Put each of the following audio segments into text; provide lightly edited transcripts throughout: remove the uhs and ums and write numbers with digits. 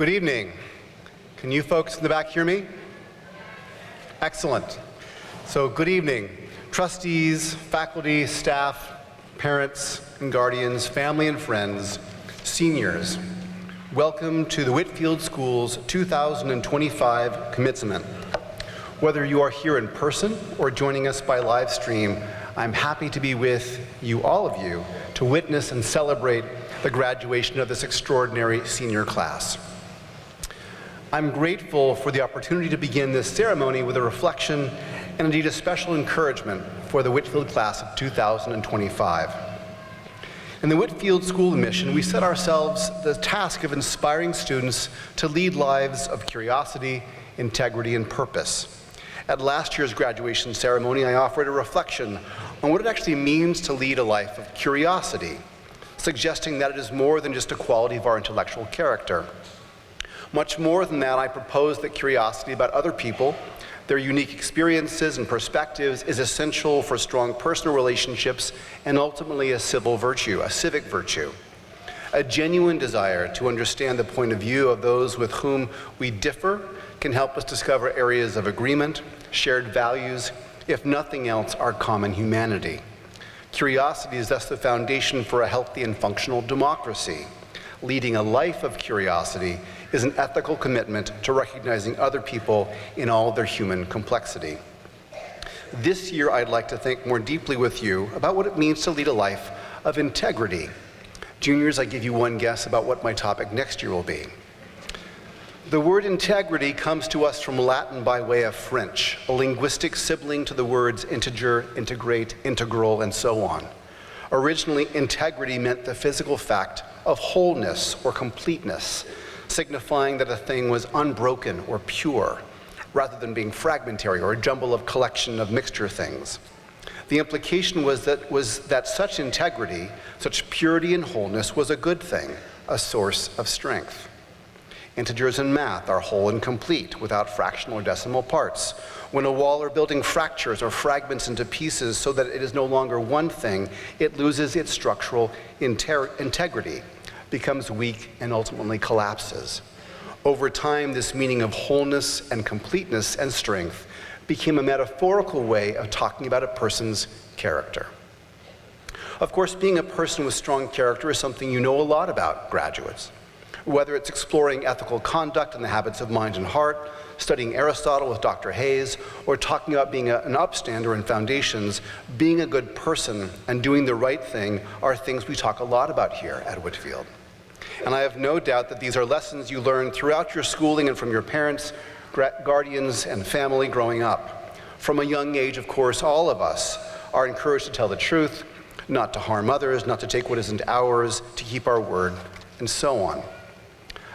Good evening. Can you folks in the back hear me? Excellent. So good evening, trustees, faculty, staff, parents and guardians, family and friends, seniors. Welcome to the Whitfield School's 2025 Commencement. Whether you are here in person or joining us by live stream, I'm happy to be with you, all of you, to witness and celebrate the graduation of this extraordinary senior class. I'm grateful for the opportunity to begin this ceremony with a reflection and indeed a special encouragement for the Whitfield class of 2025. In the Whitfield School mission, we set ourselves the task of inspiring students to lead lives of curiosity, integrity, and purpose. At last year's graduation ceremony, I offered a reflection on what it actually means to lead a life of curiosity, suggesting that it is more than just a quality of our intellectual character. Much more than that, I propose that curiosity about other people, their unique experiences and perspectives, is essential for strong personal relationships and ultimately a civic virtue. A genuine desire to understand the point of view of those with whom we differ can help us discover areas of agreement, shared values, if nothing else, our common humanity. Curiosity is thus the foundation for a healthy and functional democracy. Leading a life of curiosity is an ethical commitment to recognizing other people in all their human complexity. This year, I'd like to think more deeply with you about what it means to lead a life of integrity. Juniors, I give you one guess about what my topic next year will be. The word integrity comes to us from Latin by way of French, a linguistic sibling to the words integer, integrate, integral, and so on. Originally, integrity meant the physical fact of wholeness or completeness, signifying that a thing was unbroken or pure, rather than being fragmentary or a jumble of collection of mixture things. The implication was that such integrity, such purity and wholeness was a good thing, a source of strength. Integers in math are whole and complete, without fractional or decimal parts. When a wall or building fractures or fragments into pieces so that it is no longer one thing, it loses its structural integrity, becomes weak, and ultimately collapses. Over time, this meaning of wholeness and completeness and strength became a metaphorical way of talking about a person's character. Of course, being a person with strong character is something you know a lot about, graduates. Whether it's exploring ethical conduct and the habits of mind and heart, studying Aristotle with Dr. Hayes, or talking about being an upstander in foundations, being a good person and doing the right thing are things we talk a lot about here at Whitfield. And I have no doubt that these are lessons you learn throughout your schooling and from your parents, guardians, and family growing up. From a young age, of course, all of us are encouraged to tell the truth, not to harm others, not to take what isn't ours, to keep our word, and so on.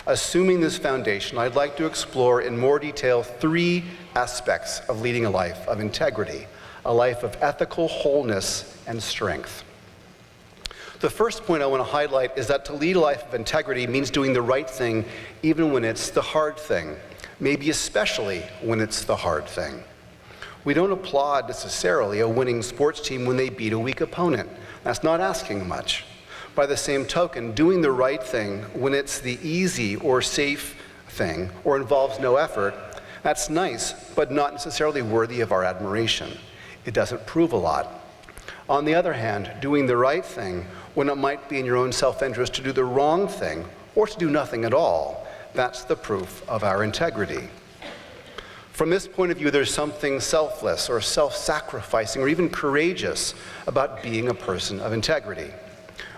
Assuming this foundation, I'd like to explore in more detail three aspects of leading a life of integrity, a life of ethical wholeness and strength. The first point I want to highlight is that to lead a life of integrity means doing the right thing even when it's the hard thing, maybe especially when it's the hard thing. We don't applaud necessarily a winning sports team when they beat a weak opponent. That's not asking much. By the same token, doing the right thing when it's the easy or safe thing or involves no effort, that's nice, but not necessarily worthy of our admiration. It doesn't prove a lot. On the other hand, doing the right thing when it might be in your own self-interest to do the wrong thing or to do nothing at all, that's the proof of our integrity. From this point of view, there's something selfless or self-sacrificing or even courageous about being a person of integrity.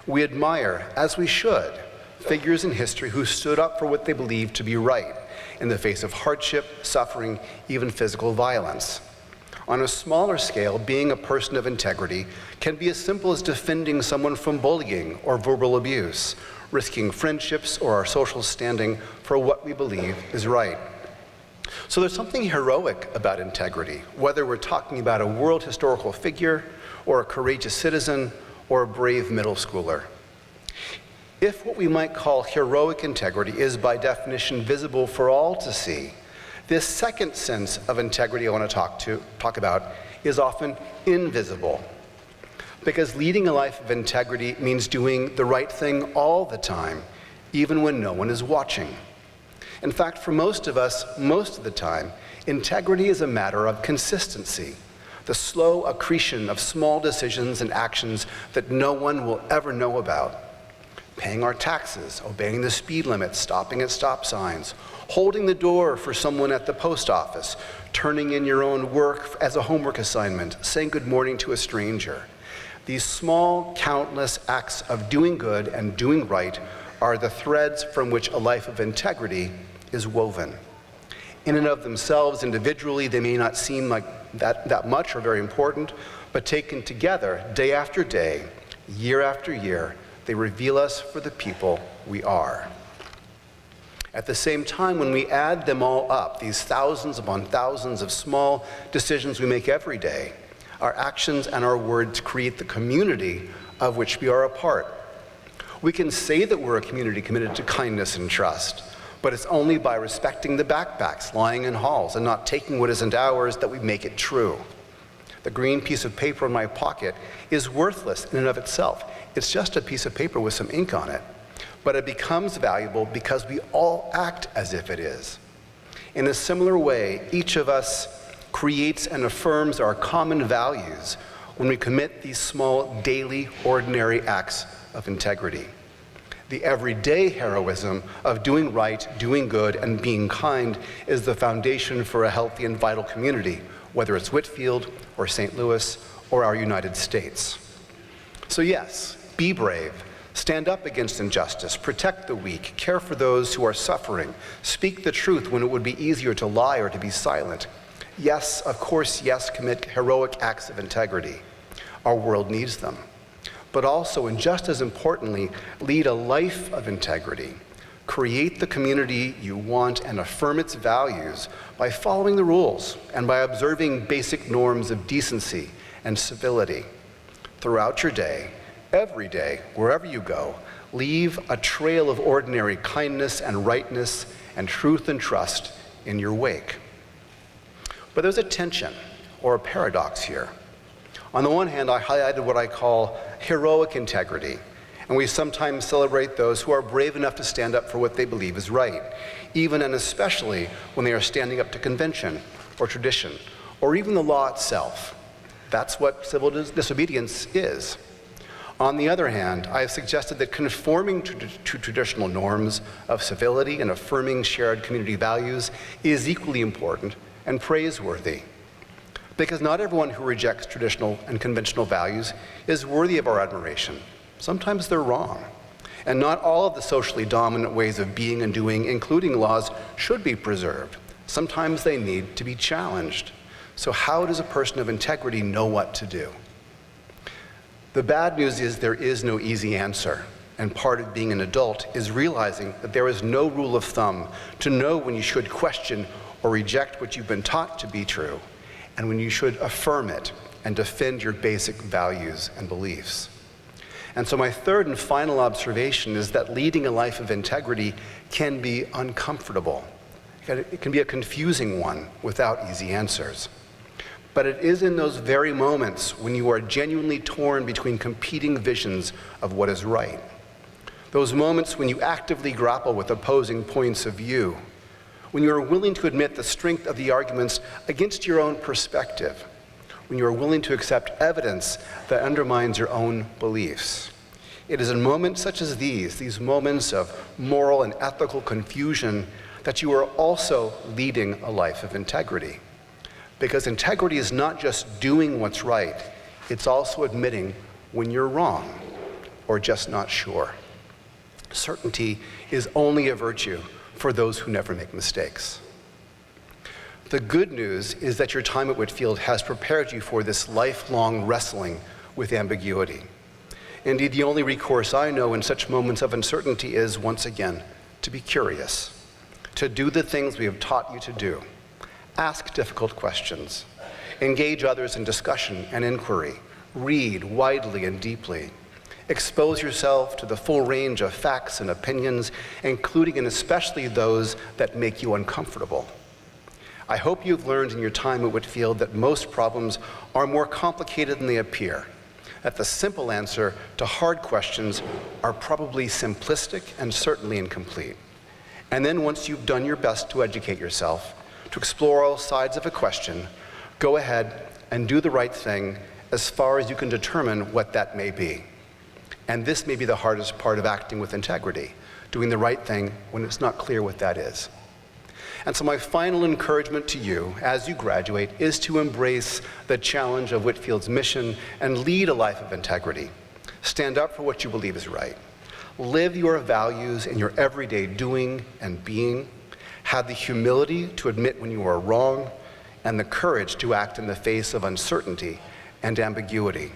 We admire, as we should, figures in history who stood up for what they believed to be right in the face of hardship, suffering, even physical violence. On a smaller scale, being a person of integrity can be as simple as defending someone from bullying or verbal abuse, risking friendships or our social standing for what we believe is right. So there's something heroic about integrity, whether we're talking about a world historical figure or a courageous citizen or a brave middle schooler. If what we might call heroic integrity is by definition visible for all to see, this second sense of integrity I want to talk about is often invisible. Because leading a life of integrity means doing the right thing all the time, even when no one is watching. In fact, for most of us, most of the time, integrity is a matter of consistency, the slow accretion of small decisions and actions that no one will ever know about. Paying our taxes, obeying the speed limit, stopping at stop signs, holding the door for someone at the post office, turning in your own work as a homework assignment, saying good morning to a stranger. These small, countless acts of doing good and doing right are the threads from which a life of integrity is woven. In and of themselves, individually, they may not seem like that much or very important, but taken together, day after day, year after year, they reveal us for the people we are. At the same time, when we add them all up, these thousands upon thousands of small decisions we make every day, our actions and our words create the community of which we are a part. We can say that we're a community committed to kindness and trust, but it's only by respecting the backpacks lying in halls and not taking what isn't ours that we make it true. The green piece of paper in my pocket is worthless in and of itself. It's just a piece of paper with some ink on it. But it becomes valuable because we all act as if it is. In a similar way, each of us creates and affirms our common values when we commit these small, daily, ordinary acts of integrity. The everyday heroism of doing right, doing good, and being kind is the foundation for a healthy and vital community, whether it's Whitfield or St. Louis or our United States. So yes, be brave, stand up against injustice, protect the weak, care for those who are suffering, speak the truth when it would be easier to lie or to be silent. Yes, of course, yes, commit heroic acts of integrity. Our world needs them. But also, and just as importantly, lead a life of integrity. Create the community you want and affirm its values by following the rules and by observing basic norms of decency and civility. Throughout your day, every day, wherever you go, leave a trail of ordinary kindness and rightness and truth and trust in your wake. But there's a tension or a paradox here. On the one hand, I highlighted what I call heroic integrity, and we sometimes celebrate those who are brave enough to stand up for what they believe is right, even and especially when they are standing up to convention or tradition, or even the law itself. That's what civil disobedience is. On the other hand, I have suggested that conforming to traditional norms of civility and affirming shared community values is equally important and praiseworthy. Because not everyone who rejects traditional and conventional values is worthy of our admiration. Sometimes they're wrong. And not all of the socially dominant ways of being and doing, including laws, should be preserved. Sometimes they need to be challenged. So how does a person of integrity know what to do? The bad news is there is no easy answer. And part of being an adult is realizing that there is no rule of thumb to know when you should question or reject what you've been taught to be true, and when you should affirm it and defend your basic values and beliefs. And so my third and final observation is that leading a life of integrity can be uncomfortable. It can be a confusing one without easy answers. But it is in those very moments when you are genuinely torn between competing visions of what is right. Those moments when you actively grapple with opposing points of view, when you are willing to admit the strength of the arguments against your own perspective, when you are willing to accept evidence that undermines your own beliefs. It is in moments such as these moments of moral and ethical confusion, that you are also leading a life of integrity. Because integrity is not just doing what's right, it's also admitting when you're wrong or just not sure. Certainty is only a virtue for those who never make mistakes. The good news is that your time at Whitfield has prepared you for this lifelong wrestling with ambiguity. Indeed, the only recourse I know in such moments of uncertainty is, once again, to be curious, to do the things we have taught you to do. Ask difficult questions, engage others in discussion and inquiry, read widely and deeply, expose yourself to the full range of facts and opinions, including and especially those that make you uncomfortable. I hope you've learned in your time at Whitfield that most problems are more complicated than they appear, that the simple answer to hard questions are probably simplistic and certainly incomplete, And then once you've done your best to educate yourself, to explore all sides of a question, go ahead and do the right thing as far as you can determine what that may be. And this may be the hardest part of acting with integrity, doing the right thing when it's not clear what that is. And so my final encouragement to you as you graduate is to embrace the challenge of Whitfield's mission and lead a life of integrity. Stand up for what you believe is right. Live your values in your everyday doing and being. Have the humility to admit when you are wrong and the courage to act in the face of uncertainty and ambiguity.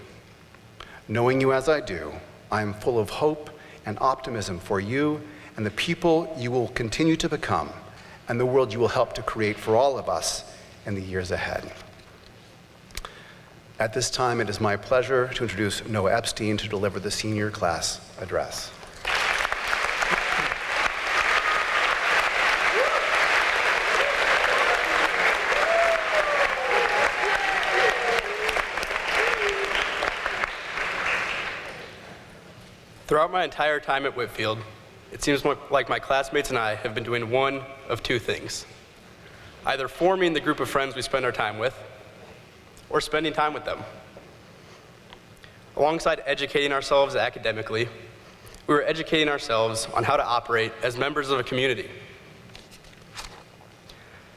Knowing you as I do, I am full of hope and optimism for you and the people you will continue to become and the world you will help to create for all of us in the years ahead. At this time, it is my pleasure to introduce Noah Epstein to deliver the senior class address. Throughout my entire time at Whitfield, it seems like my classmates and I have been doing one of two things. Either forming the group of friends we spend our time with, or spending time with them. Alongside educating ourselves academically, we were educating ourselves on how to operate as members of a community.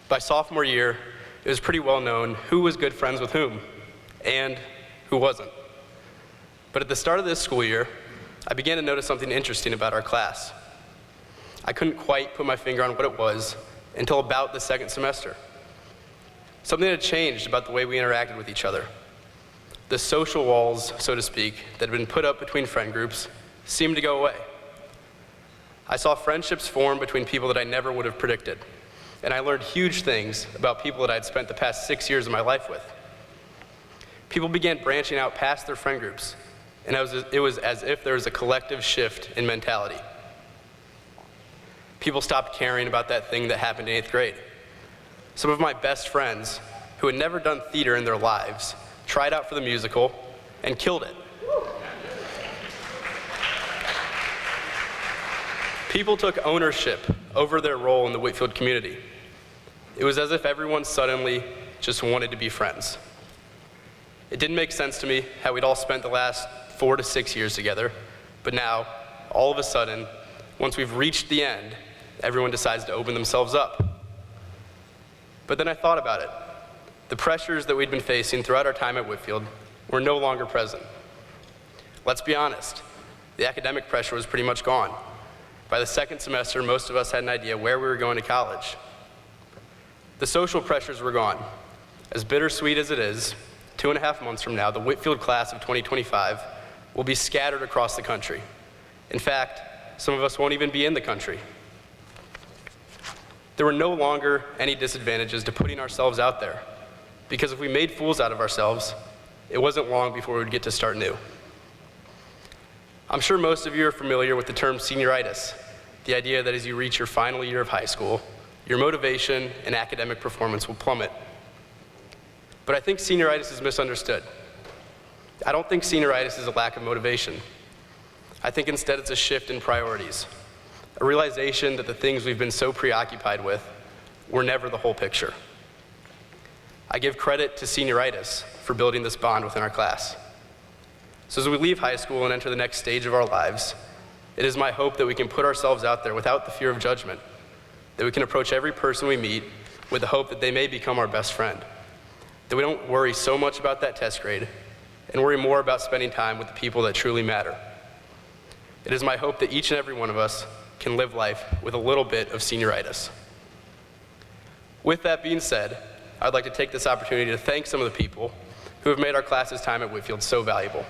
By sophomore year, it was pretty well known who was good friends with whom, and who wasn't. But at the start of this school year, I began to notice something interesting about our class. I couldn't quite put my finger on what it was until about the second semester. Something had changed about the way we interacted with each other. The social walls, so to speak, that had been put up between friend groups seemed to go away. I saw friendships form between people that I never would have predicted, and I learned huge things about people that I'd spent the past 6 years of my life with. People began branching out past their friend groups, and it was as if there was a collective shift in mentality. People stopped caring about that thing that happened in 8th grade. Some of my best friends, who had never done theater in their lives, tried out for the musical and killed it. People took ownership over their role in the Whitfield community. It was as if everyone suddenly just wanted to be friends. It didn't make sense to me how we'd all spent the last 4 to 6 years together, but now, all of a sudden, once we've reached the end, everyone decides to open themselves up. But then I thought about it. The pressures that we'd been facing throughout our time at Whitfield were no longer present. Let's be honest, the academic pressure was pretty much gone. By the second semester, most of us had an idea where we were going to college. The social pressures were gone. As bittersweet as it is, 2.5 months from now, the Whitfield class of 2025 will be scattered across the country. In fact, some of us won't even be in the country. There were no longer any disadvantages to putting ourselves out there, because if we made fools out of ourselves, it wasn't long before we would get to start new. I'm sure most of you are familiar with the term senioritis, the idea that as you reach your final year of high school, your motivation and academic performance will plummet. But I think senioritis is misunderstood. I don't think senioritis is a lack of motivation. I think instead it's a shift in priorities, a realization that the things we've been so preoccupied with were never the whole picture. I give credit to senioritis for building this bond within our class. So as we leave high school and enter the next stage of our lives, it is my hope that we can put ourselves out there without the fear of judgment, that we can approach every person we meet with the hope that they may become our best friend, that we don't worry so much about that test grade and worry more about spending time with the people that truly matter. It is my hope that each and every one of us can live life with a little bit of senioritis. With that being said, I'd like to take this opportunity to thank some of the people who have made our class's time at Whitfield so valuable.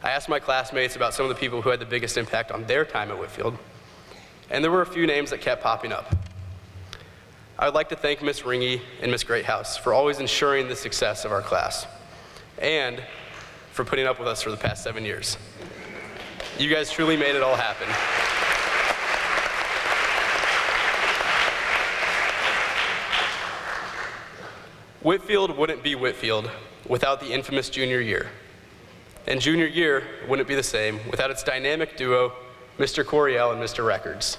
I asked my classmates about some of the people who had the biggest impact on their time at Whitfield, and there were a few names that kept popping up. I would like to thank Miss Ringy and Miss Greathouse for always ensuring the success of our class, and for putting up with us for the past 7 years. You guys truly made it all happen. Whitfield wouldn't be Whitfield without the infamous junior year. And junior year wouldn't be the same without its dynamic duo, Mr. Coriel and Mr. Records.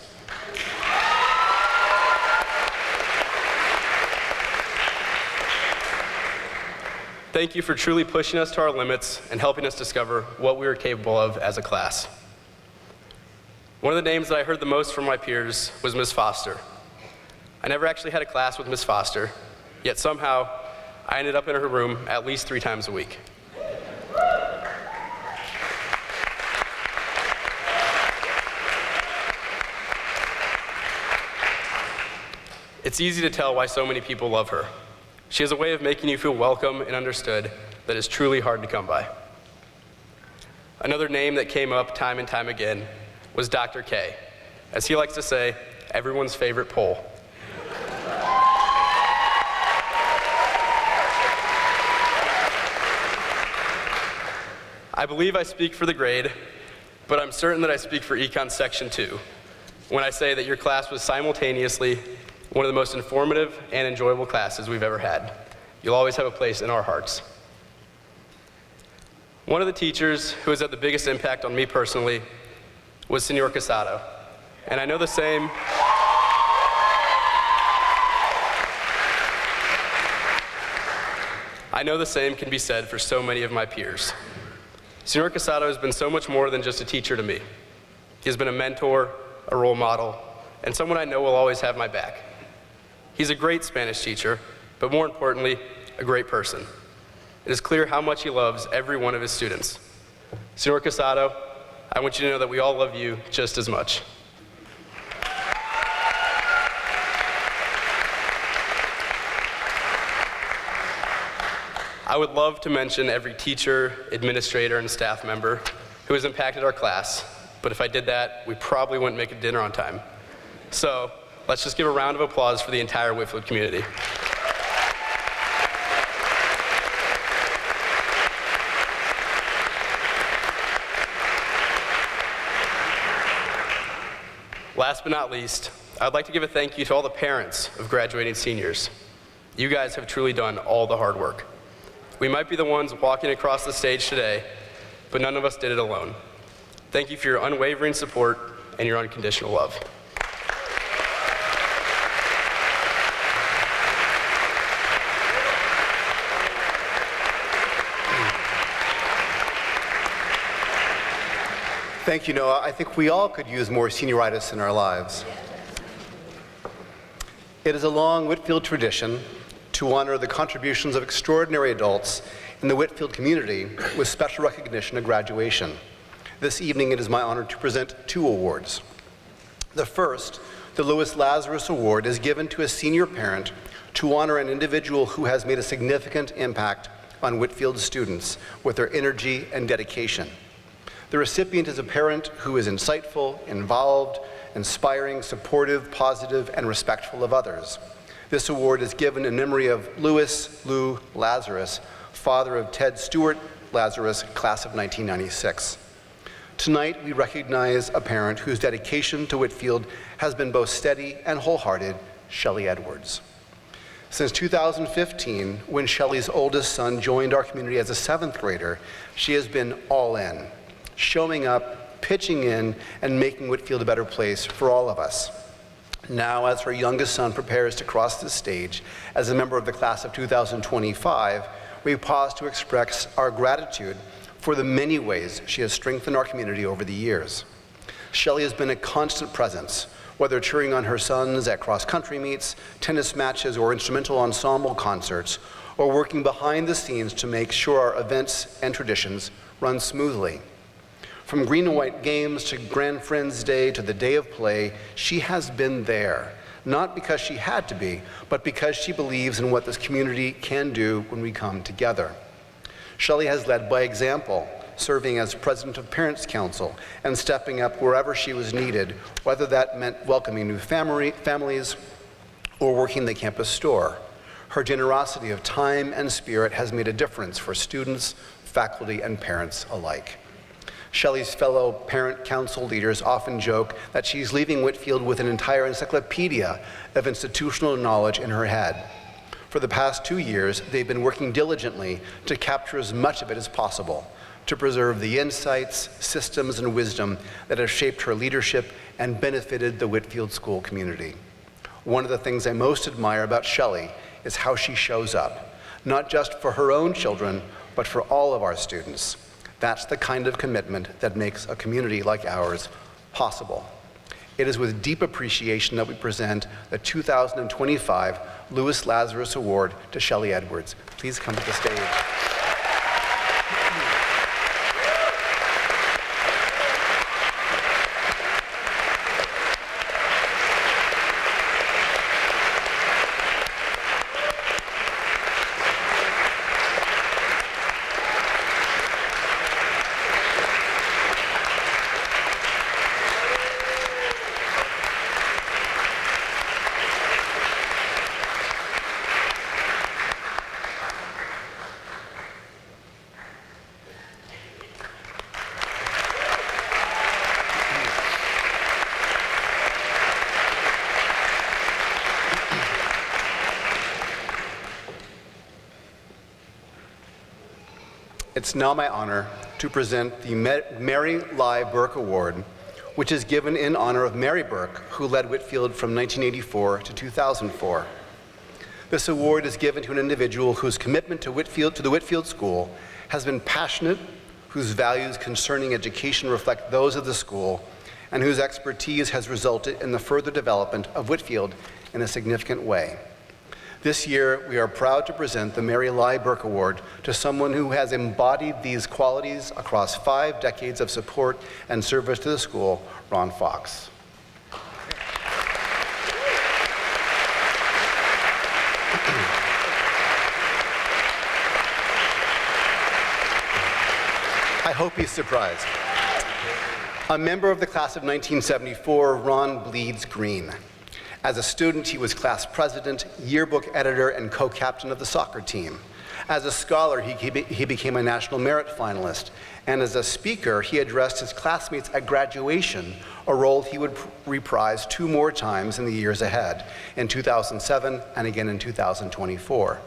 Thank you for truly pushing us to our limits and helping us discover what we were capable of as a class. One of the names that I heard the most from my peers was Miss Foster. I never actually had a class with Miss Foster, yet somehow I ended up in her room at least 3 times a week. It's easy to tell why so many people love her. She has a way of making you feel welcome and understood that is truly hard to come by. Another name that came up time and time again was Dr. K. As he likes to say, everyone's favorite Pole. I believe I speak for the grade, but I'm certain that I speak for Econ Section 2 when I say that your class was simultaneously one of the most informative and enjoyable classes we've ever had. You'll always have a place in our hearts. One of the teachers who has had the biggest impact on me personally was Senor Casado. And I know the same can be said for so many of my peers. Senor Casado has been so much more than just a teacher to me. He has been a mentor, a role model, and someone I know will always have my back. He's a great Spanish teacher, but more importantly, a great person. It is clear how much he loves every one of his students. Senor Casado, I want you to know that we all love you just as much. I would love to mention every teacher, administrator, and staff member who has impacted our class, but if I did that, we probably wouldn't make it dinner on time. So let's just give a round of applause for the entire Whitfield community. Last but not least, I'd like to give a thank you to all the parents of graduating seniors. You guys have truly done all the hard work. We might be the ones walking across the stage today, but none of us did it alone. Thank you for your unwavering support and your unconditional love. Thank you, Noah. I think we all could use more senioritis in our lives. It is a long Whitfield tradition to honor the contributions of extraordinary adults in the Whitfield community with special recognition at graduation. This evening, it is my honor to present 2 awards. The first, the Louis Lazarus Award, is given to a senior parent to honor an individual who has made a significant impact on Whitfield students with their energy and dedication. The recipient is a parent who is insightful, involved, inspiring, supportive, positive, and respectful of others. This award is given in memory of Louis Lou Lazarus, father of Ted Stewart Lazarus, class of 1996. Tonight, we recognize a parent whose dedication to Whitfield has been both steady and wholehearted, Shelley Edwards. Since 2015, when Shelley's oldest son joined our community as a 7th grader, she has been all in, showing up, pitching in, and making Whitfield a better place for all of us. Now, as her youngest son prepares to cross the stage as a member of the class of 2025, we pause to express our gratitude for the many ways she has strengthened our community over the years. Shelley has been a constant presence, whether cheering on her sons at cross-country meets, tennis matches, or instrumental ensemble concerts, or working behind the scenes to make sure our events and traditions run smoothly. From green and white games to Grand Friends Day to the day of play, she has been there, not because she had to be, but because she believes in what this community can do when we come together. Shelley has led by example, serving as president of Parents Council and stepping up wherever she was needed, whether that meant welcoming new families or working the campus store. Her generosity of time and spirit has made a difference for students, faculty, and parents alike. Shelley's fellow parent council leaders often joke that she's leaving Whitfield with an entire encyclopedia of institutional knowledge in her head. For the past 2 years, they've been working diligently to capture as much of it as possible, to preserve the insights, systems, and wisdom that have shaped her leadership and benefited the Whitfield School community. One of the things I most admire about Shelley is how she shows up, not just for her own children, but for all of our students. That's the kind of commitment that makes a community like ours possible. It is with deep appreciation that we present the 2025 Louis Lazarus Award to Shelley Edwards. Please come to the stage. It's now my honor to present the Mary Lai Burke Award, which is given in honor of Mary Burke, who led Whitfield from 1984 to 2004. This award is given to an individual whose commitment to the Whitfield School has been passionate, whose values concerning education reflect those of the school, and whose expertise has resulted in the further development of Whitfield in a significant way. This year, we are proud to present the Mary Lai Burke Award to someone who has embodied these qualities across 5 decades of support and service to the school, Ron Fox. I hope he's surprised. A member of the class of 1974, Ron bleeds green. As a student, he was class president, yearbook editor, and co-captain of the soccer team. As a scholar, he became a national merit finalist. And as a speaker, he addressed his classmates at graduation, a role he would reprise 2 more times in the years ahead, in 2007 and again in 2024.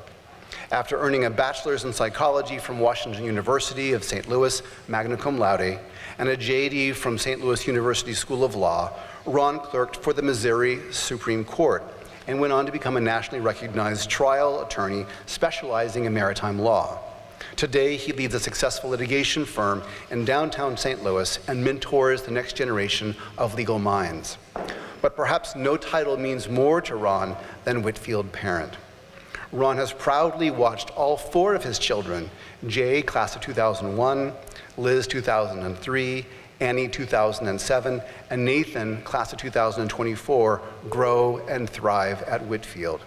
After earning a bachelor's in psychology from Washington University of St. Louis, magna cum laude, and a JD from St. Louis University School of Law, Ron clerked for the Missouri Supreme Court and went on to become a nationally recognized trial attorney specializing in maritime law. Today, he leads a successful litigation firm in downtown St. Louis and mentors the next generation of legal minds. But perhaps no title means more to Ron than Whitfield parent. Ron has proudly watched all 4 of his children, Jay, class of 2001, Liz, 2003, Annie, 2007, and Nathan, class of 2024, grow and thrive at Whitfield.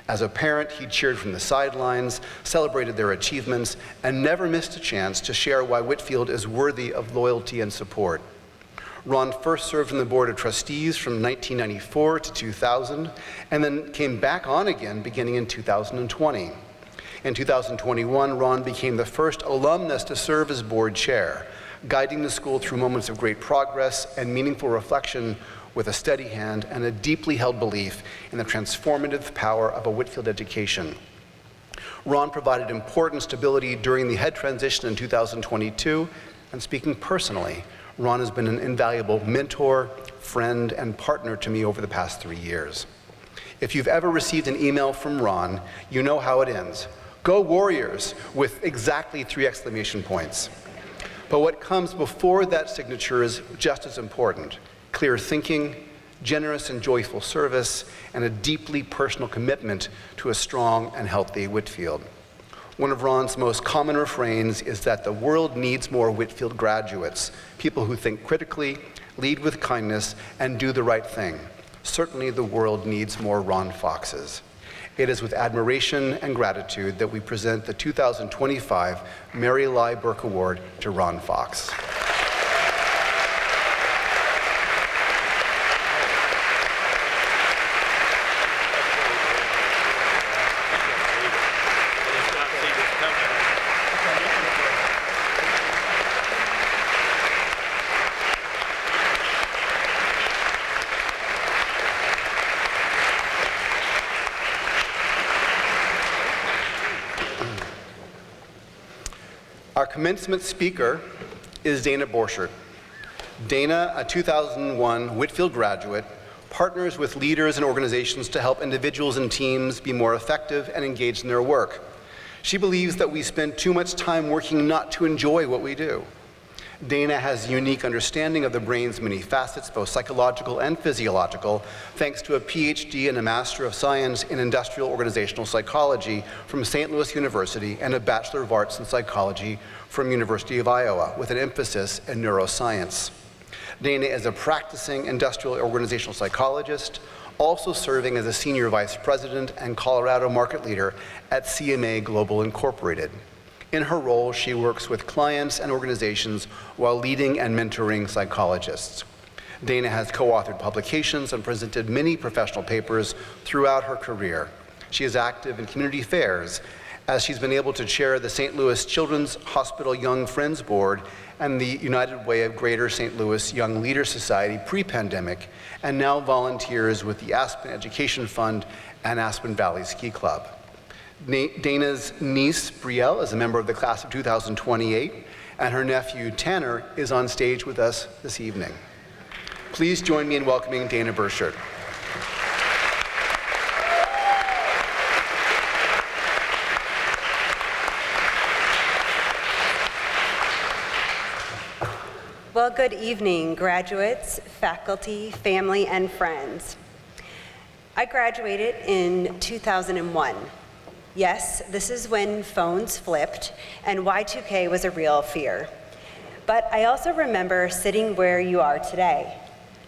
As a parent, he cheered from the sidelines, celebrated their achievements, and never missed a chance to share why Whitfield is worthy of loyalty and support. Ron first served on the Board of Trustees from 1994 to 2000, and then came back on again beginning in 2020. In 2021, Ron became the first alumnus to serve as board chair, guiding the school through moments of great progress and meaningful reflection with a steady hand and a deeply held belief in the transformative power of a Whitfield education. Ron provided important stability during the head transition in 2022, and speaking personally, Ron has been an invaluable mentor, friend, and partner to me over the past 3 years. If you've ever received an email from Ron, you know how it ends. Go Warriors, with exactly 3 exclamation points. But what comes before that signature is just as important: clear thinking, generous and joyful service, and a deeply personal commitment to a strong and healthy Whitfield. One of Ron's most common refrains is that the world needs more Whitfield graduates, people who think critically, lead with kindness, and do the right thing. Certainly the world needs more Ron Foxes. It is with admiration and gratitude that we present the 2025 Mary Lai Burke Award to Ron Fox. Our commencement speaker is Dana Borchert. Dana, a 2001 Whitfield graduate, partners with leaders and organizations to help individuals and teams be more effective and engaged in their work. She believes that we spend too much time working not to enjoy what we do. Dana has a unique understanding of the brain's many facets, both psychological and physiological, thanks to a PhD and a Master of Science in Industrial Organizational Psychology from St. Louis University and a Bachelor of Arts in Psychology from University of Iowa, with an emphasis in neuroscience. Dana is a practicing industrial organizational psychologist, also serving as a senior vice president and Colorado market leader at CMA Global Incorporated. In her role, she works with clients and organizations while leading and mentoring psychologists. Dana has co-authored publications and presented many professional papers throughout her career. She is active in community fairs, as she's been able to chair the St. Louis Children's Hospital Young Friends Board and the United Way of Greater St. Louis Young Leaders Society pre-pandemic, and now volunteers with the Aspen Education Fund and Aspen Valley Ski Club. Dana's niece, Brielle, is a member of the class of 2028, and her nephew, Tanner, is on stage with us this evening. Please join me in welcoming Dana Burchard. Well, good evening, graduates, faculty, family, and friends. I graduated in 2001. Yes, this is when phones flipped and Y2K was a real fear. But I also remember sitting where you are today,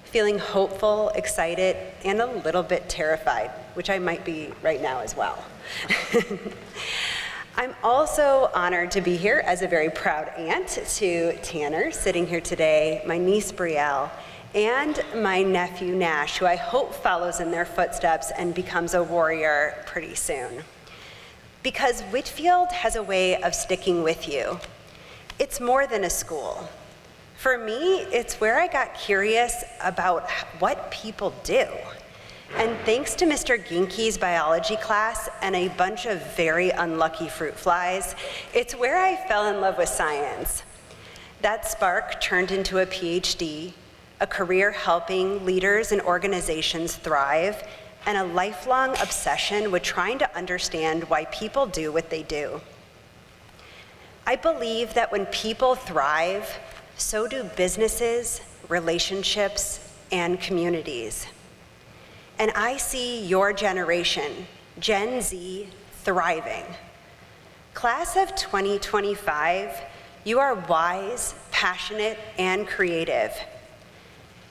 feeling hopeful, excited, and a little bit terrified, which I might be right now as well. I'm also honored to be here as a very proud aunt to Tanner, sitting here today, my niece Brielle, and my nephew Nash, who I hope follows in their footsteps and becomes a warrior pretty soon. Because Whitfield has a way of sticking with you. It's more than a school. For me, it's where I got curious about what people do. And thanks to Mr. Ginky's biology class and a bunch of very unlucky fruit flies, it's where I fell in love with science. That spark turned into a PhD, a career helping leaders and organizations thrive, and a lifelong obsession with trying to understand why people do what they do. I believe that when people thrive, so do businesses, relationships, and communities. And I see your generation, Gen Z, thriving. Class of 2025, you are wise, passionate, and creative.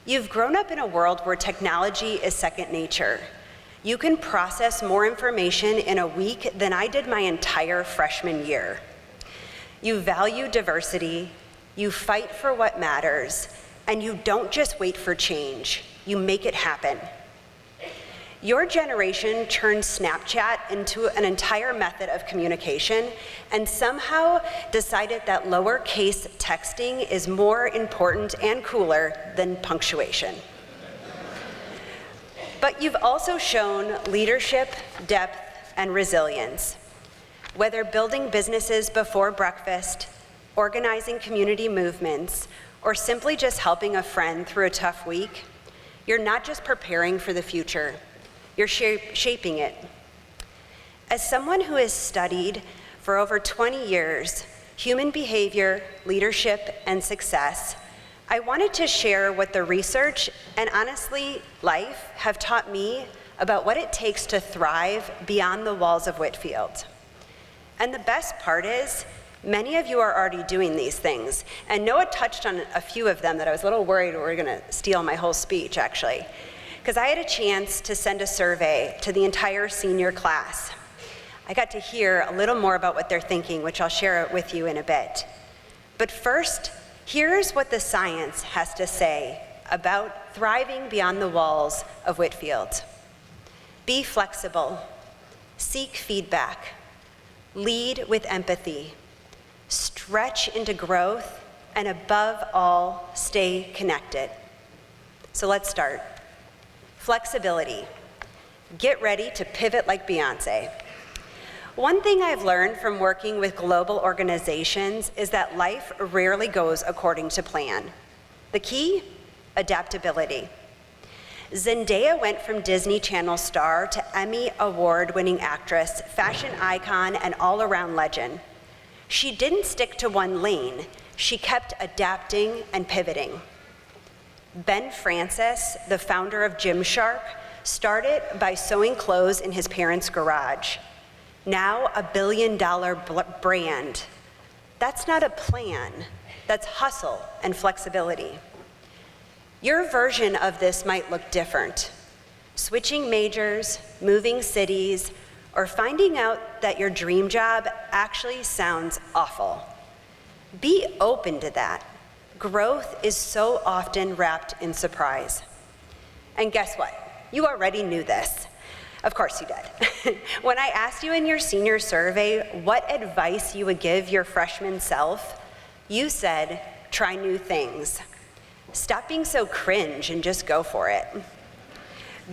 You've grown up in a world where technology is second nature. You can process more information in a week than I did my entire freshman year. You value diversity, you fight for what matters, and you don't just wait for change, you make it happen. Your generation turned Snapchat into an entire method of communication and somehow decided that lowercase texting is more important and cooler than punctuation. But you've also shown leadership, depth, and resilience. Whether building businesses before breakfast, organizing community movements, or simply just helping a friend through a tough week, you're not just preparing for the future, you're shaping it. As someone who has studied for over 20 years human behavior, leadership, and success, I wanted to share what the research and honestly life have taught me about what it takes to thrive beyond the walls of Whitfield. And the best part is, many of you are already doing these things. And Noah touched on a few of them that I was a little worried were gonna steal my whole speech, actually. Because I had a chance to send a survey to the entire senior class. I got to hear a little more about what they're thinking, which I'll share with you in a bit. But first, here's what the science has to say about thriving beyond the walls of Whitfield. Be flexible, seek feedback, lead with empathy, stretch into growth, and above all, stay connected. So let's start. Flexibility. Get ready to pivot like Beyonce. One thing I've learned from working with global organizations is that life rarely goes according to plan. The key? Adaptability. Zendaya went from Disney Channel star to Emmy award-winning actress, fashion icon, and all-around legend. She didn't stick to one lane. She kept adapting and pivoting. Ben Francis, the founder of Gymshark, started by sewing clothes in his parents' garage. Now a billion-dollar brand. That's not a plan. That's hustle and flexibility. Your version of this might look different. Switching majors, moving cities, or finding out that your dream job actually sounds awful. Be open to that. Growth is so often wrapped in surprise. And guess what? You already knew this. Of course you did. When I asked you in your senior survey what advice you would give your freshman self, you said, try new things. Stop being so cringe and just go for it.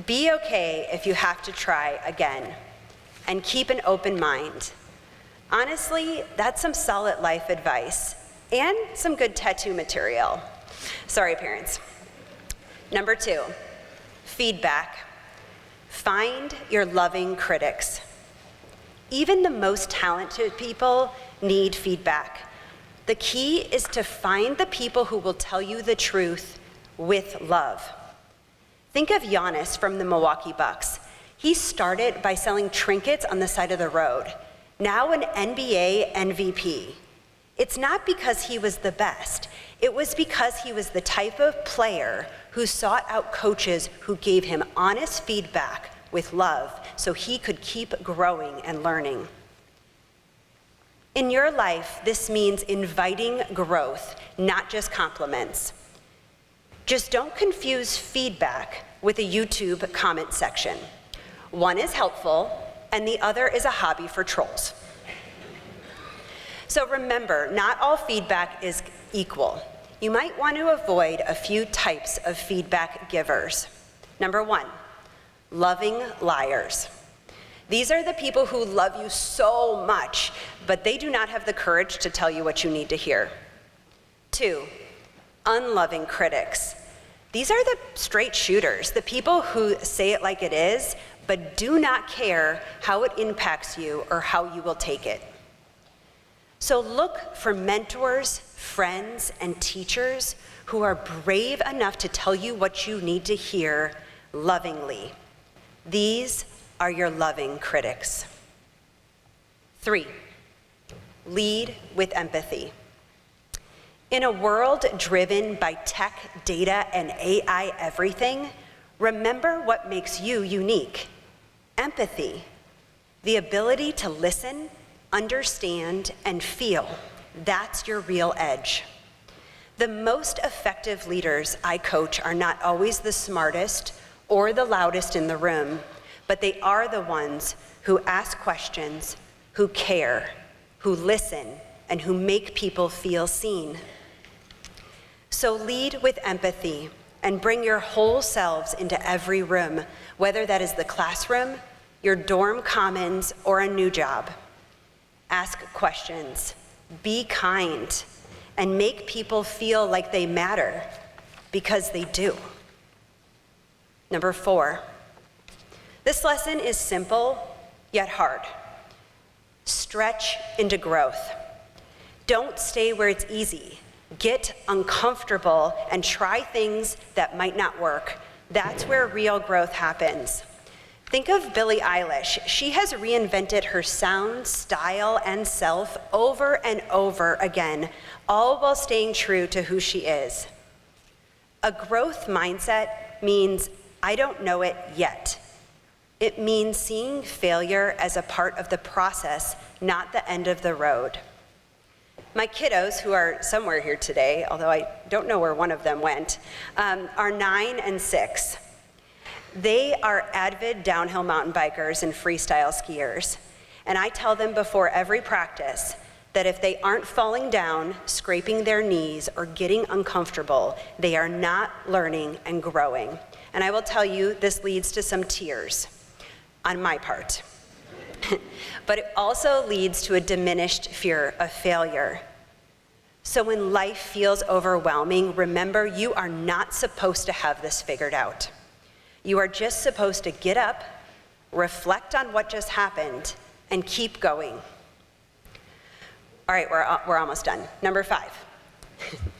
Be okay if you have to try again, and keep an open mind. Honestly, that's some solid life advice and some good tattoo material. Sorry, parents. Number 2, feedback. Find your loving critics. Even the most talented people need feedback. The key is to find the people who will tell you the truth with love. Think of Giannis from the Milwaukee Bucks. He started by selling trinkets on the side of the road, now an NBA MVP. It's not because he was the best. It was because he was the type of player who sought out coaches who gave him honest feedback with love so he could keep growing and learning. In your life, this means inviting growth, not just compliments. Just don't confuse feedback with a YouTube comment section. One is helpful, and the other is a hobby for trolls. So remember, not all feedback is equal. You might want to avoid a few types of feedback givers. Number 1, loving liars. These are the people who love you so much, but they do not have the courage to tell you what you need to hear. 2, unloving critics. These are the straight shooters, the people who say it like it is, but do not care how it impacts you or how you will take it. So look for mentors, friends, and teachers who are brave enough to tell you what you need to hear lovingly. These are your loving critics. 3, lead with empathy. In a world driven by tech, data, and AI everything, remember what makes you unique. Empathy, the ability to listen, understand, and feel. That's your real edge. The most effective leaders I coach are not always the smartest or the loudest in the room, but they are the ones who ask questions, who care, who listen, and who make people feel seen. So lead with empathy and bring your whole selves into every room, whether that is the classroom, your dorm commons, or a new job. Ask questions, be kind, and make people feel like they matter, because they do. Number 4, this lesson is simple, yet hard. Stretch into growth. Don't stay where it's easy. Get uncomfortable and try things that might not work. That's where real growth happens. Think of Billie Eilish. She has reinvented her sound, style, and self over and over again, all while staying true to who she is. A growth mindset means I don't know it yet. It means seeing failure as a part of the process, not the end of the road. My kiddos, who are somewhere here today, although I don't know where one of them went, are 9 and 6. They are avid downhill mountain bikers and freestyle skiers. And I tell them before every practice that if they aren't falling down, scraping their knees, or getting uncomfortable, they are not learning and growing. And I will tell you, this leads to some tears on my part. But it also leads to a diminished fear of failure. So when life feels overwhelming, remember you are not supposed to have this figured out. You are just supposed to get up, reflect on what just happened, and keep going. All right, we're almost done. Number 5,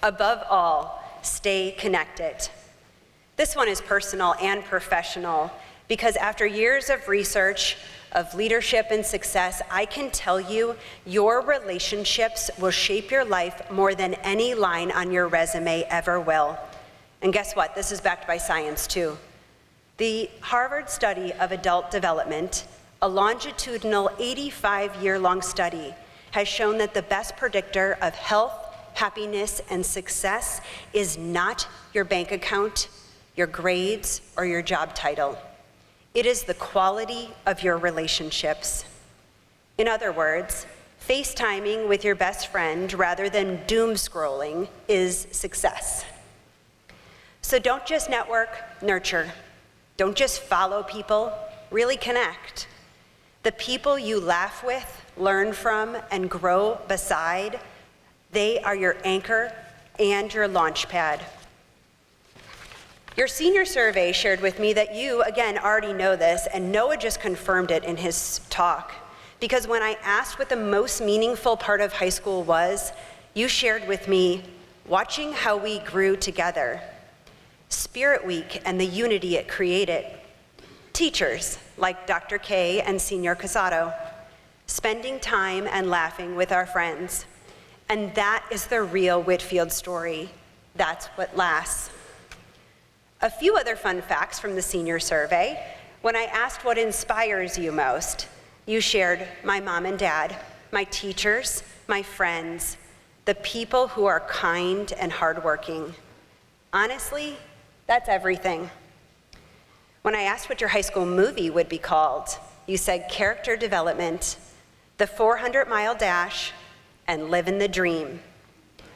above all, stay connected. This one is personal and professional because after years of research, of leadership and success, I can tell you your relationships will shape your life more than any line on your resume ever will. And guess what? This is backed by science too. The Harvard study of adult development, a longitudinal 85-year-long study, has shown that the best predictor of health, happiness, and success is not your bank account, your grades, or your job title. It is the quality of your relationships. In other words, FaceTiming with your best friend rather than doom scrolling is success. So don't just network, nurture. Don't just follow people, really connect. The people you laugh with, learn from, and grow beside, they are your anchor and your launch pad. Your senior survey shared with me that you, again, already know this, and Noah just confirmed it in his talk. Because when I asked what the most meaningful part of high school was, you shared with me watching how we grew together, Spirit Week and the unity it created, teachers like Dr. K and Senior Casado, spending time and laughing with our friends. And that is the real Whitfield story. That's what lasts. A few other fun facts from the senior survey. When I asked what inspires you most, you shared my mom and dad, my teachers, my friends, the people who are kind and hardworking. Honestly, that's everything. When I asked what your high school movie would be called, you said character development, the 400-mile dash, and living the dream.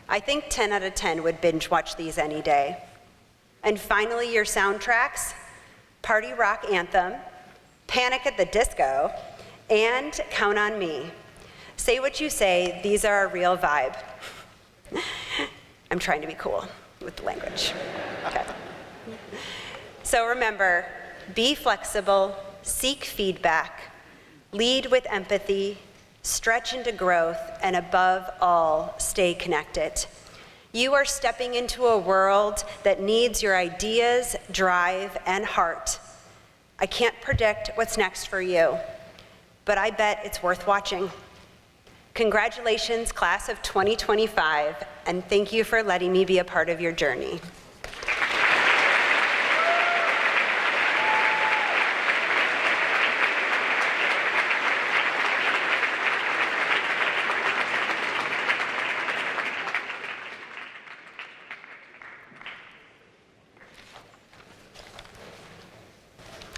I think 10 out of 10 would binge watch these any day. And finally, your soundtracks, Party Rock Anthem, Panic at the Disco, and Count on Me. Say what you say, these are a real vibe. I'm trying to be cool with the language. Okay. So remember, be flexible, seek feedback, lead with empathy, stretch into growth, and above all, stay connected. You are stepping into a world that needs your ideas, drive, and heart. I can't predict what's next for you, but I bet it's worth watching. Congratulations, class of 2025, and thank you for letting me be a part of your journey.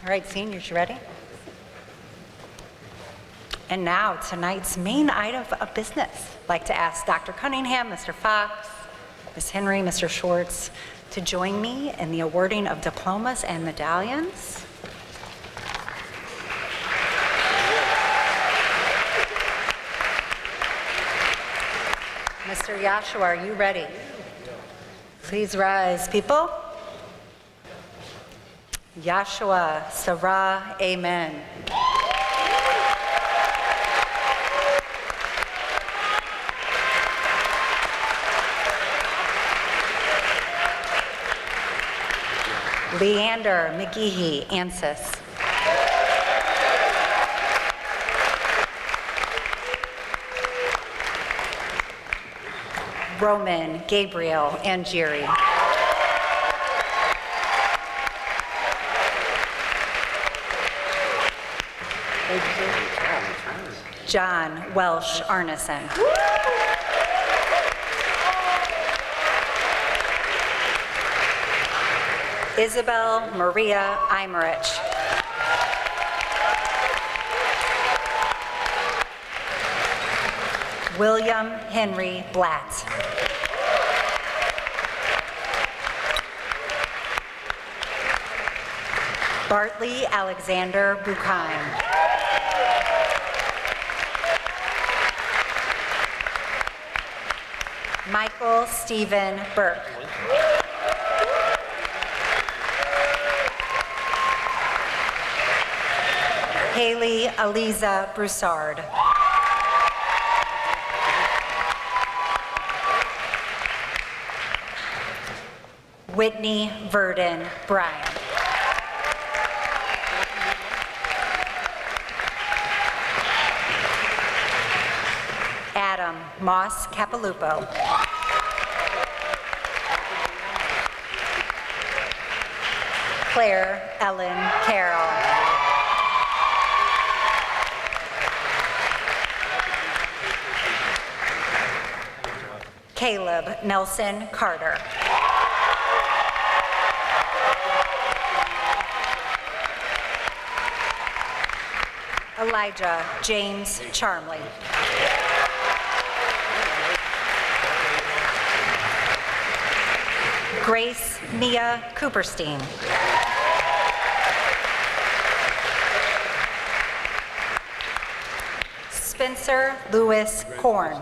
All right, seniors, you ready? And now, tonight's main item of business. I'd like to ask Dr. Cunningham, Mr. Fox, Ms. Henry, Mr. Schwartz to join me in the awarding of diplomas and medallions. Mr. Yashua, are you ready? Please rise, people. Yashua, Sarah, amen. Leander McGehee, ANSYS. Roman Gabriel Angieri. John Welsh Arneson. Isabel Maria Eimerich. William Henry Blatt. Bartley Alexander Buchheim. Michael Stephen Burke. Haley Aliza Broussard. Whitney Verdon Bryan. Adam Moss Capilupo. Claire Ellen Carroll. Caleb Nelson Carter. Elijah James Charmley. Grace Mia Cooperstein. Spencer Lewis Korn.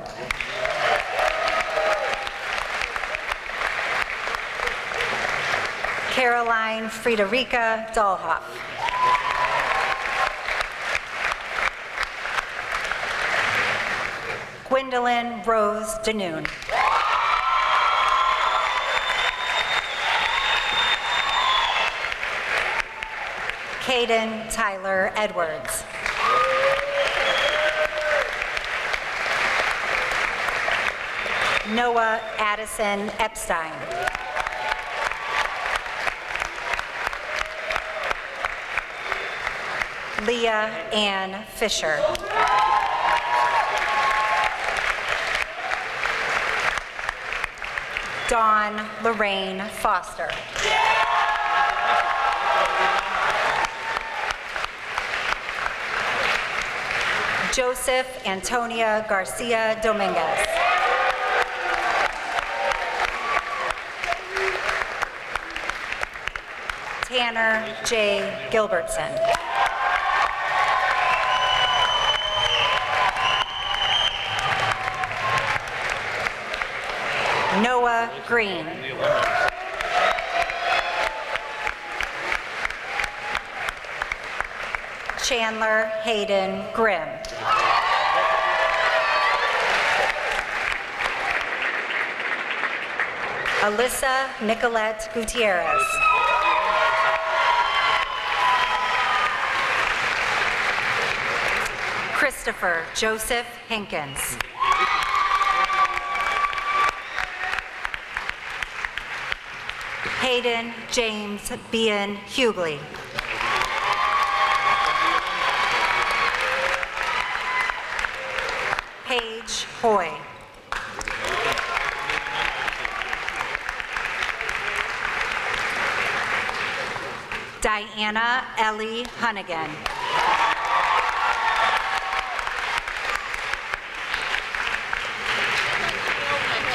Caroline Friederica Dahlhoff. Gwendolyn Rose Danoon. Caden Tyler Edwards. Noah Addison Epstein. Leah Ann Fisher. Dawn Lorraine Foster. Joseph Antonia Garcia Dominguez. Tanner J. Gilbertson. Noah Green. Chandler Hayden Grimm. Alyssa Nicolette Gutierrez. Christopher Joseph Hinkins. Hayden James Bean Hughley. Paige Hoy. Diana Ellie Hunnigan.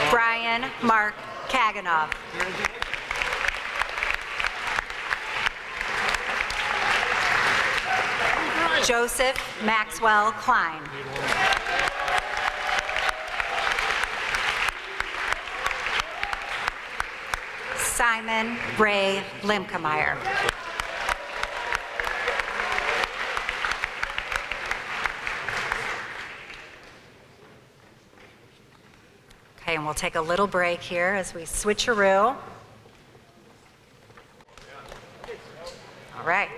Brian Mark Kaganoff. Joseph Maxwell Klein. Simon Ray Limkemeyer. Okay, and we'll take a little break here as we switcheroo. All right.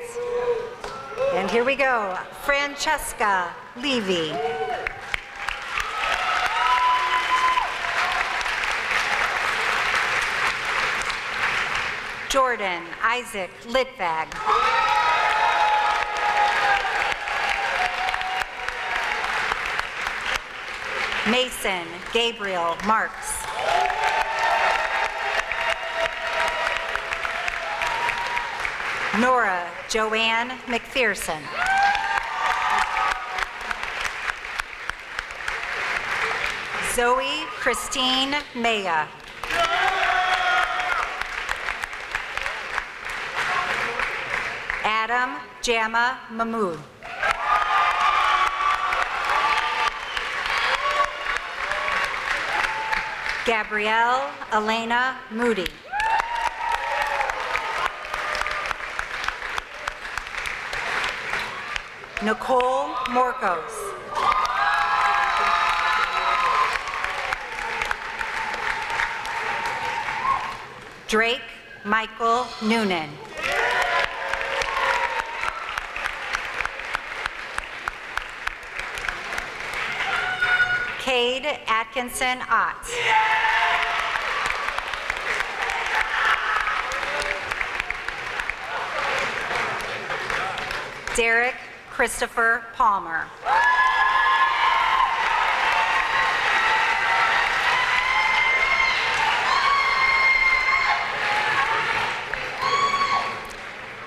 And here we go. Francesca Levy. Jordan Isaac Litvag. Mason Gabriel Marks. Nora Joanne McPherson. Zoe Christine Maya. Adam Jama Mahmood. Gabrielle Elena Moody. Nicole Morcos. Drake Michael Noonan. Cade Atkinson Ott. Derek Christopher Palmer.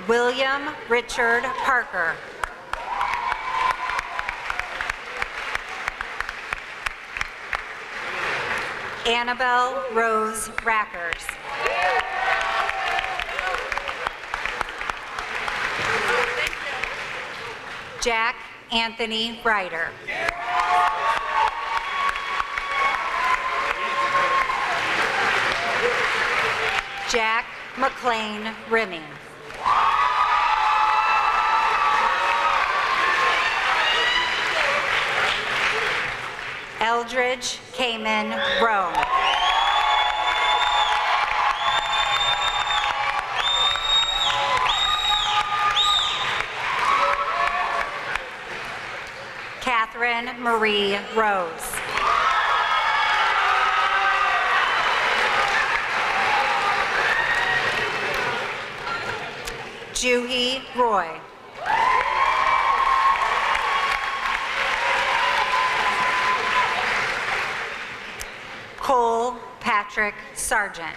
William Richard Parker. Annabelle Rose Rackers. Jack Anthony Ryder. Jack McLean Rimming. Eldridge Cayman Rome. Catherine Marie Rose. Juhi Roy. Cole Patrick Sargent.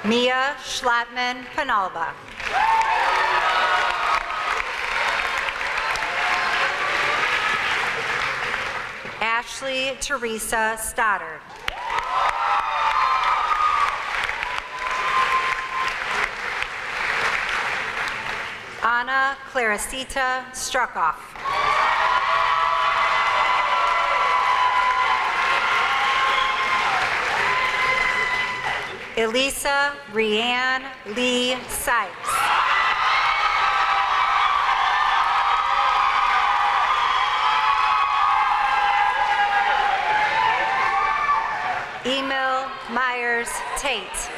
Mia Schlattman Penalba. Ashley Teresa Stoddard. Anna Claricita Struckoff. Elisa Rianne Lee Sykes. Emil Myers Tate.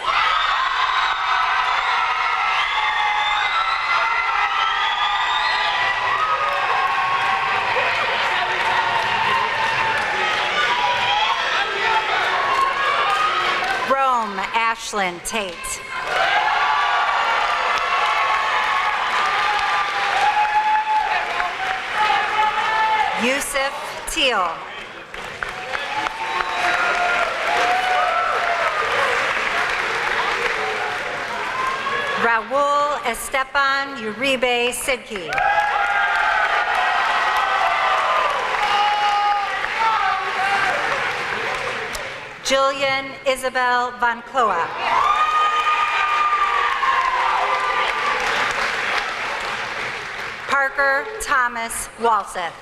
Rome Ashlyn Tate. Yusuf Teal. Raul Esteban Uribe Sidki. Jillian Isabel Von Cloa. Parker Thomas Walseth.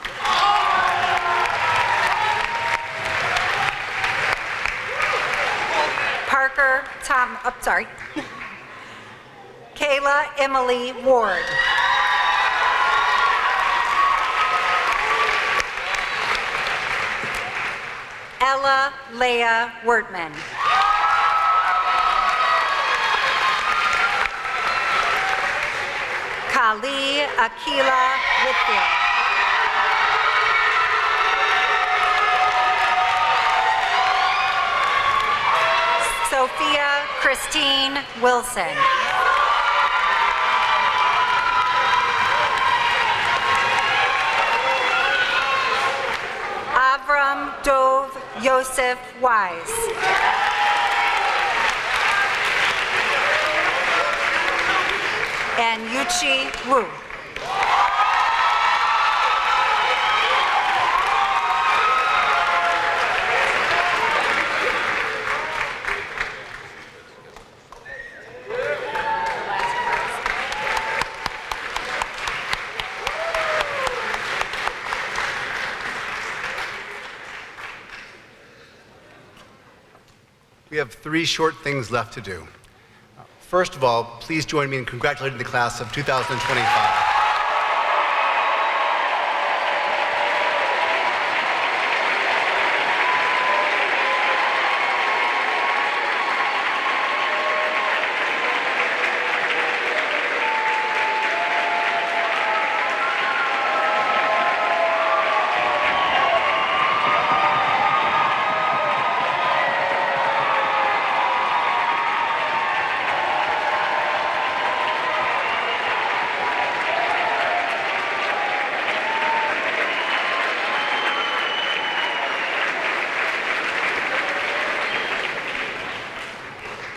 Kayla Emily Ward. Ella Leah Wertman. Kali Akila Whitfield. Sophia Christine Wilson. Avram Dov Yosef Wise. And Yuchi Wu. We have 3 short things left to do. First of all, please join me in congratulating the class of 2025.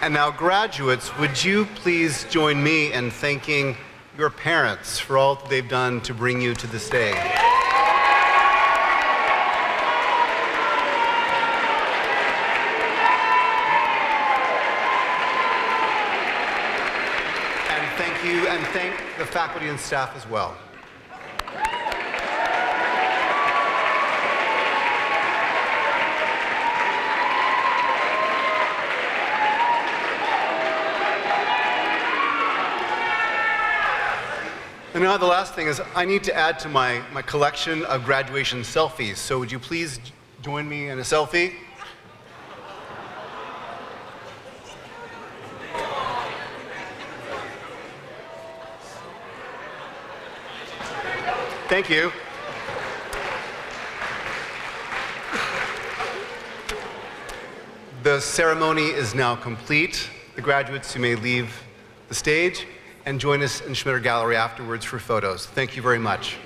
And now, graduates, would you please join me in thanking your parents for all that they've done to bring you to this day? And thank you, and thank the faculty and staff as well. And now the last thing is I need to add to my collection of graduation selfies. So would you please join me in a selfie? Thank you. The ceremony is now complete. The graduates, you may leave the stage and join us in Schmitter Gallery afterwards for photos. Thank you very much.